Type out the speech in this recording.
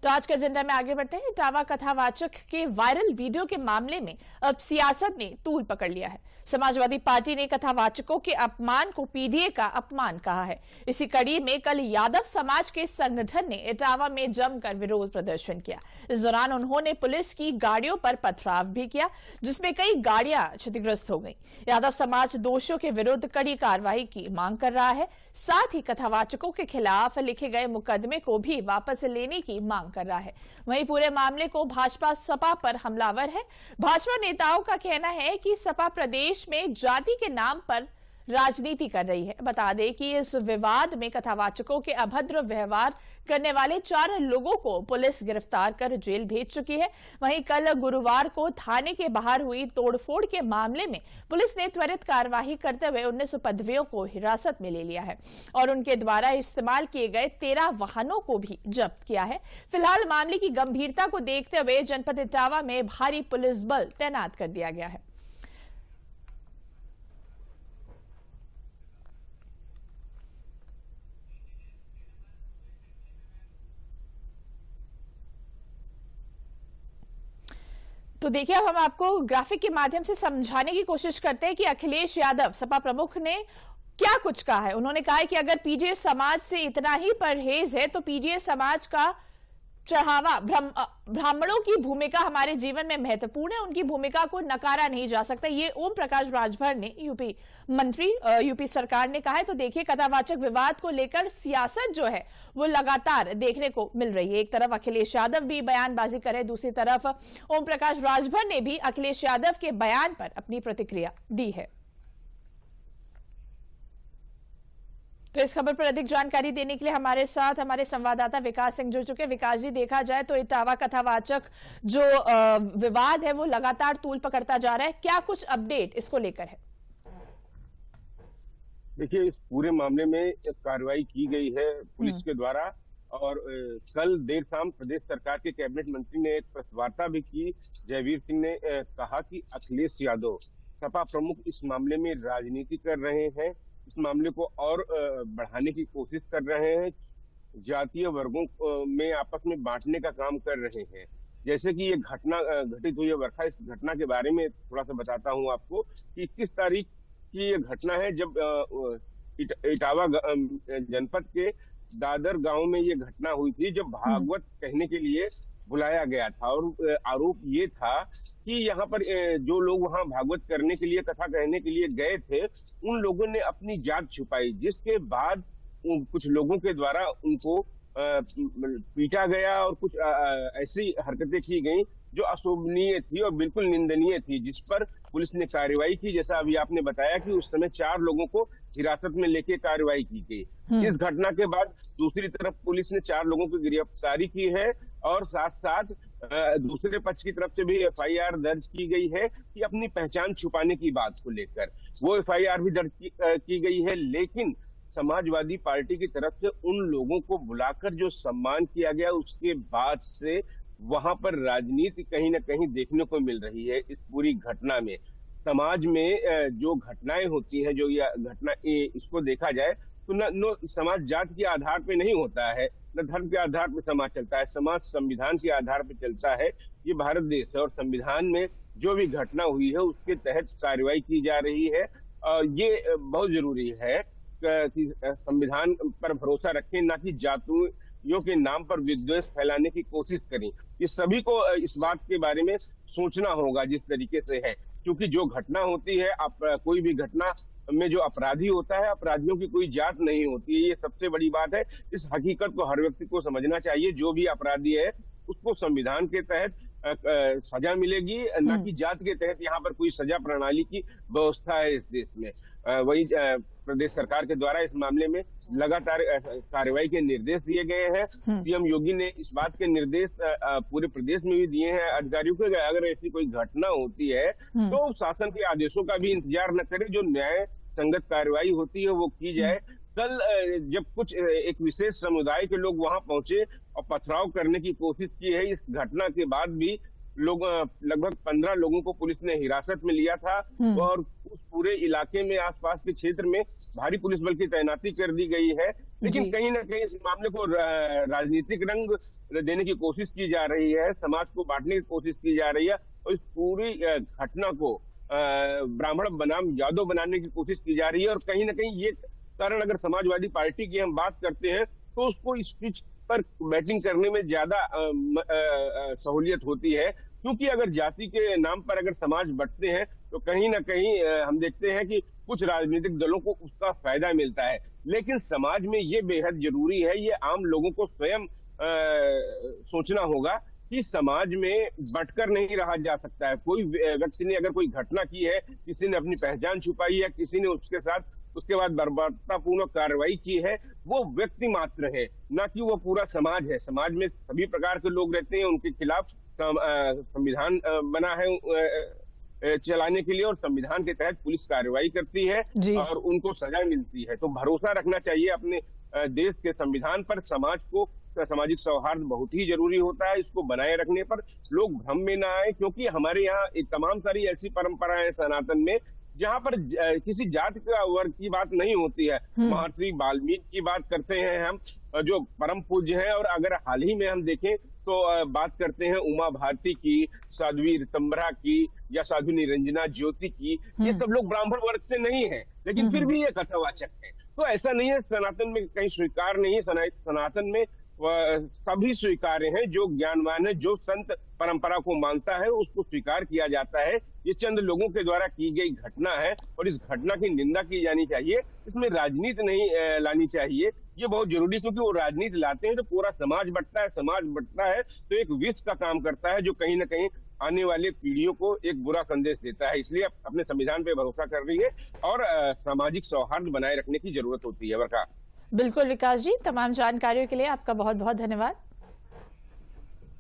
तो आज के एजेंडा में आगे बढ़ते हैं। इटावा कथावाचक के वायरल वीडियो के मामले में अब सियासत ने तूल पकड़ लिया है। समाजवादी पार्टी ने कथावाचकों के अपमान को पीडीए का अपमान कहा है। इसी कड़ी में कल यादव समाज के संगठन ने इटावा में जमकर विरोध प्रदर्शन किया। इस दौरान उन्होंने पुलिस की गाड़ियों पर पथराव भी किया, जिसमें कई गाड़ियां क्षतिग्रस्त हो गई। यादव समाज दोषियों के विरुद्ध कड़ी कार्रवाई की मांग कर रहा है, साथ ही कथावाचकों के खिलाफ लिखे गए मुकदमे को भी वापस लेने की मांग कर रहा है। वहीं पूरे मामले को भाजपा सपा पर हमलावर है। भाजपा नेताओं का कहना है कि सपा प्रदेश में जाति के नाम पर राजनीति कर रही है। बता दें कि इस विवाद में कथावाचकों के अभद्र व्यवहार करने वाले 4 लोगों को पुलिस गिरफ्तार कर जेल भेज चुकी है। वहीं कल गुरुवार को थाने के बाहर हुई तोड़फोड़ के मामले में पुलिस ने त्वरित कार्यवाही करते हुए 19 उपद्रवियों को हिरासत में ले लिया है और उनके द्वारा इस्तेमाल किए गए 13 वाहनों को भी जब्त किया है। फिलहाल मामले की गंभीरता को देखते हुए जनपद इटावा में भारी पुलिस बल तैनात कर दिया गया है। तो देखिए, अब हम आपको ग्राफिक के माध्यम से समझाने की कोशिश करते हैं कि अखिलेश यादव सपा प्रमुख ने क्या कुछ कहा है। उन्होंने कहा है कि अगर पीडीए समाज से इतना ही परहेज है तो पीडीए समाज का चढ़ावा, ब्राह्मणों की भूमिका हमारे जीवन में महत्वपूर्ण है, उनकी भूमिका को नकारा नहीं जा सकता। ये ओम प्रकाश राजभर ने यूपी सरकार ने कहा है। तो देखिए, कथावाचक विवाद को लेकर सियासत जो है वो लगातार देखने को मिल रही है। एक तरफ अखिलेश यादव भी बयानबाजी करे, दूसरी तरफ ओम प्रकाश राजभर ने भी अखिलेश यादव के बयान पर अपनी प्रतिक्रिया दी है। तो इस खबर पर अधिक जानकारी देने के लिए हमारे साथ हमारे संवाददाता विकास सिंह जुड़ चुके हैं। विकास जी, देखा जाए तो इटावा कथावाचक जो विवाद है वो लगातार तूल पकड़ता जा रहा है, क्या कुछ अपडेट इसको लेकर है? देखिए, इस पूरे मामले में कार्रवाई की गई है पुलिस के द्वारा और कल देर शाम प्रदेश सरकार के कैबिनेट मंत्री ने एक प्रेस वार्ता भी की। जयवीर सिंह ने कहा कि अखिलेश यादव सपा प्रमुख इस मामले में राजनीति कर रहे हैं, इस मामले को और बढ़ाने की कोशिश कर रहे हैं, जातीय वर्गों में आपस में बांटने का काम कर रहे हैं। जैसे कि ये घटना घटित हुई है वर्षा, इस घटना के बारे में थोड़ा सा बताता हूं आपको कि 21 तारीख की ये घटना है जब इटावा जनपद के दादर गांव में ये घटना हुई थी, जब भागवत कहने के लिए बुलाया गया था और आरोप ये था कि यहाँ पर जो लोग वहाँ भागवत करने के लिए, कथा कहने के लिए गए थे, उन लोगों ने अपनी जात छुपाई, जिसके बाद कुछ लोगों के द्वारा उनको पीटा गया और कुछ ऐसी हरकतें की गई जो अशोभनीय थी और बिल्कुल निंदनीय थी, जिस पर पुलिस ने कार्रवाई की। जैसा अभी आपने बताया कि उस समय 4 लोगों को हिरासत में लेके कार्रवाई की गई। इस घटना के बाद दूसरी तरफ पुलिस ने 4 लोगों की गिरफ्तारी की है और साथ साथ दूसरे पक्ष की तरफ से भी एफआईआर दर्ज की गई है कि अपनी पहचान छुपाने की बात को लेकर वो एफआईआर भी दर्ज की गई है। लेकिन समाजवादी पार्टी की तरफ से उन लोगों को बुलाकर जो सम्मान किया गया, उसके बाद से वहां पर राजनीति कहीं ना कहीं देखने को मिल रही है। इस पूरी घटना में समाज में जो घटनाएं होती हैं, जो यह घटना इसको देखा जाए तो न समाज जात के आधार पे नहीं होता है, न धर्म के आधार पे समाज चलता है। समाज संविधान के आधार पे चलता है। ये भारत देश है और संविधान में जो भी घटना हुई है उसके तहत कार्रवाई की जा रही है। ये बहुत जरूरी है कि संविधान पर भरोसा रखें, ना कि जातियों के नाम पर विद्वेष फैलाने की कोशिश करें। ये सभी को इस बात के बारे में सोचना होगा जिस तरीके से है, क्योंकि जो घटना होती है, कोई भी घटना में जो अपराधी होता है, अपराधियों की कोई जात नहीं होती है। ये सबसे बड़ी बात है। इस हकीकत को हर व्यक्ति को समझना चाहिए। जो भी अपराधी है उसको संविधान के तहत सजा मिलेगी, न कि जात के तहत यहाँ पर कोई सजा प्रणाली की व्यवस्था है इस देश में। वही प्रदेश सरकार के द्वारा इस मामले में लगातार कार्रवाई के निर्देश दिए गए हैं। सीएम योगी ने इस बात के निर्देश पूरे प्रदेश में भी दिए हैं अधिकारियों को, अगर ऐसी कोई घटना होती है तो शासन के आदेशों का भी इंतजार न करें, जो न्याय संगत कार्रवाई होती है वो की जाए। कल जब कुछ एक विशेष समुदाय के लोग वहां पहुंचे और पथराव करने की कोशिश की है, इस घटना के बाद भी लोग लगभग 15 लोगों को पुलिस ने हिरासत में लिया था और उस पूरे इलाके में आसपास के क्षेत्र में भारी पुलिस बल की तैनाती कर दी गई है। लेकिन कहीं ना कहीं इस मामले को राजनीतिक रंग देने की कोशिश की जा रही है, समाज को बांटने की कोशिश की जा रही है और इस पूरी घटना को ब्राह्मण बनाम यादव बनाने की कोशिश की जा रही है। और कहीं ना कहीं ये कारण अगर समाजवादी पार्टी की हम बात करते हैं तो उसको इस पिच पर बैटिंग करने में ज्यादा सहूलियत होती है, क्योंकि अगर जाति के नाम पर अगर समाज बंटते हैं तो कहीं ना कहीं हम देखते हैं कि कुछ राजनीतिक दलों को उसका फायदा मिलता है। लेकिन समाज में ये बेहद जरूरी है, ये आम लोगों को स्वयं सोचना होगा कि समाज में बंटकर नहीं रहा जा सकता है। कोई व्यक्ति ने अगर कोई घटना की है, किसी ने अपनी पहचान छुपाई है, किसी ने उसके बाद बर्बरतापूर्ण कार्रवाई की है, वो व्यक्ति मात्र है, ना कि वो पूरा समाज है। समाज में सभी प्रकार के लोग रहते हैं, उनके खिलाफ संविधान बना है चलाने के लिए और संविधान के तहत पुलिस कार्रवाई करती है और उनको सजा मिलती है। तो भरोसा रखना चाहिए अपने देश के संविधान पर। समाज को सामाजिक सौहार्द बहुत ही जरूरी होता है, इसको बनाए रखने पर लोग भ्रम में ना आए, क्योंकि हमारे यहाँ एक तमाम सारी ऐसी परंपराएं हैं सनातन में जहाँ पर किसी जाति का वर्ग की बात नहीं होती है। महर्षि वाल्मीकि की बात करते हैं हम, जो परम पूज्य हैं, और अगर हाल ही में हम देखें तो बात करते हैं उमा भारती की, साध्वी ऋतंभरा की या साधु निरंजना ज्योति की। ये सब लोग ब्राह्मण वर्ग से नहीं है, लेकिन फिर भी ये कथावाचक है। तो ऐसा नहीं है सनातन में कहीं स्वीकार नहीं है, सनातन में सभी स्वीकार्य हैं। जो ज्ञानवान है, जो संत परंपरा को मानता है, उसको स्वीकार किया जाता है। ये चंद लोगों के द्वारा की गई घटना है और इस घटना की निंदा की जानी चाहिए, इसमें राजनीति नहीं लानी चाहिए। ये बहुत जरूरी है, क्योंकि वो राजनीति लाते हैं तो पूरा समाज बंटता है, समाज बंटता है तो एक विष का काम करता है, जो कहीं ना कहीं आने वाले पीढ़ियों को एक बुरा संदेश देता है। इसलिए अपने संविधान पे भरोसा कर रही है और सामाजिक सौहार्द बनाए रखने की जरूरत होती है। बिल्कुल विकास जी, तमाम जानकारियों के लिए आपका बहुत बहुत धन्यवाद।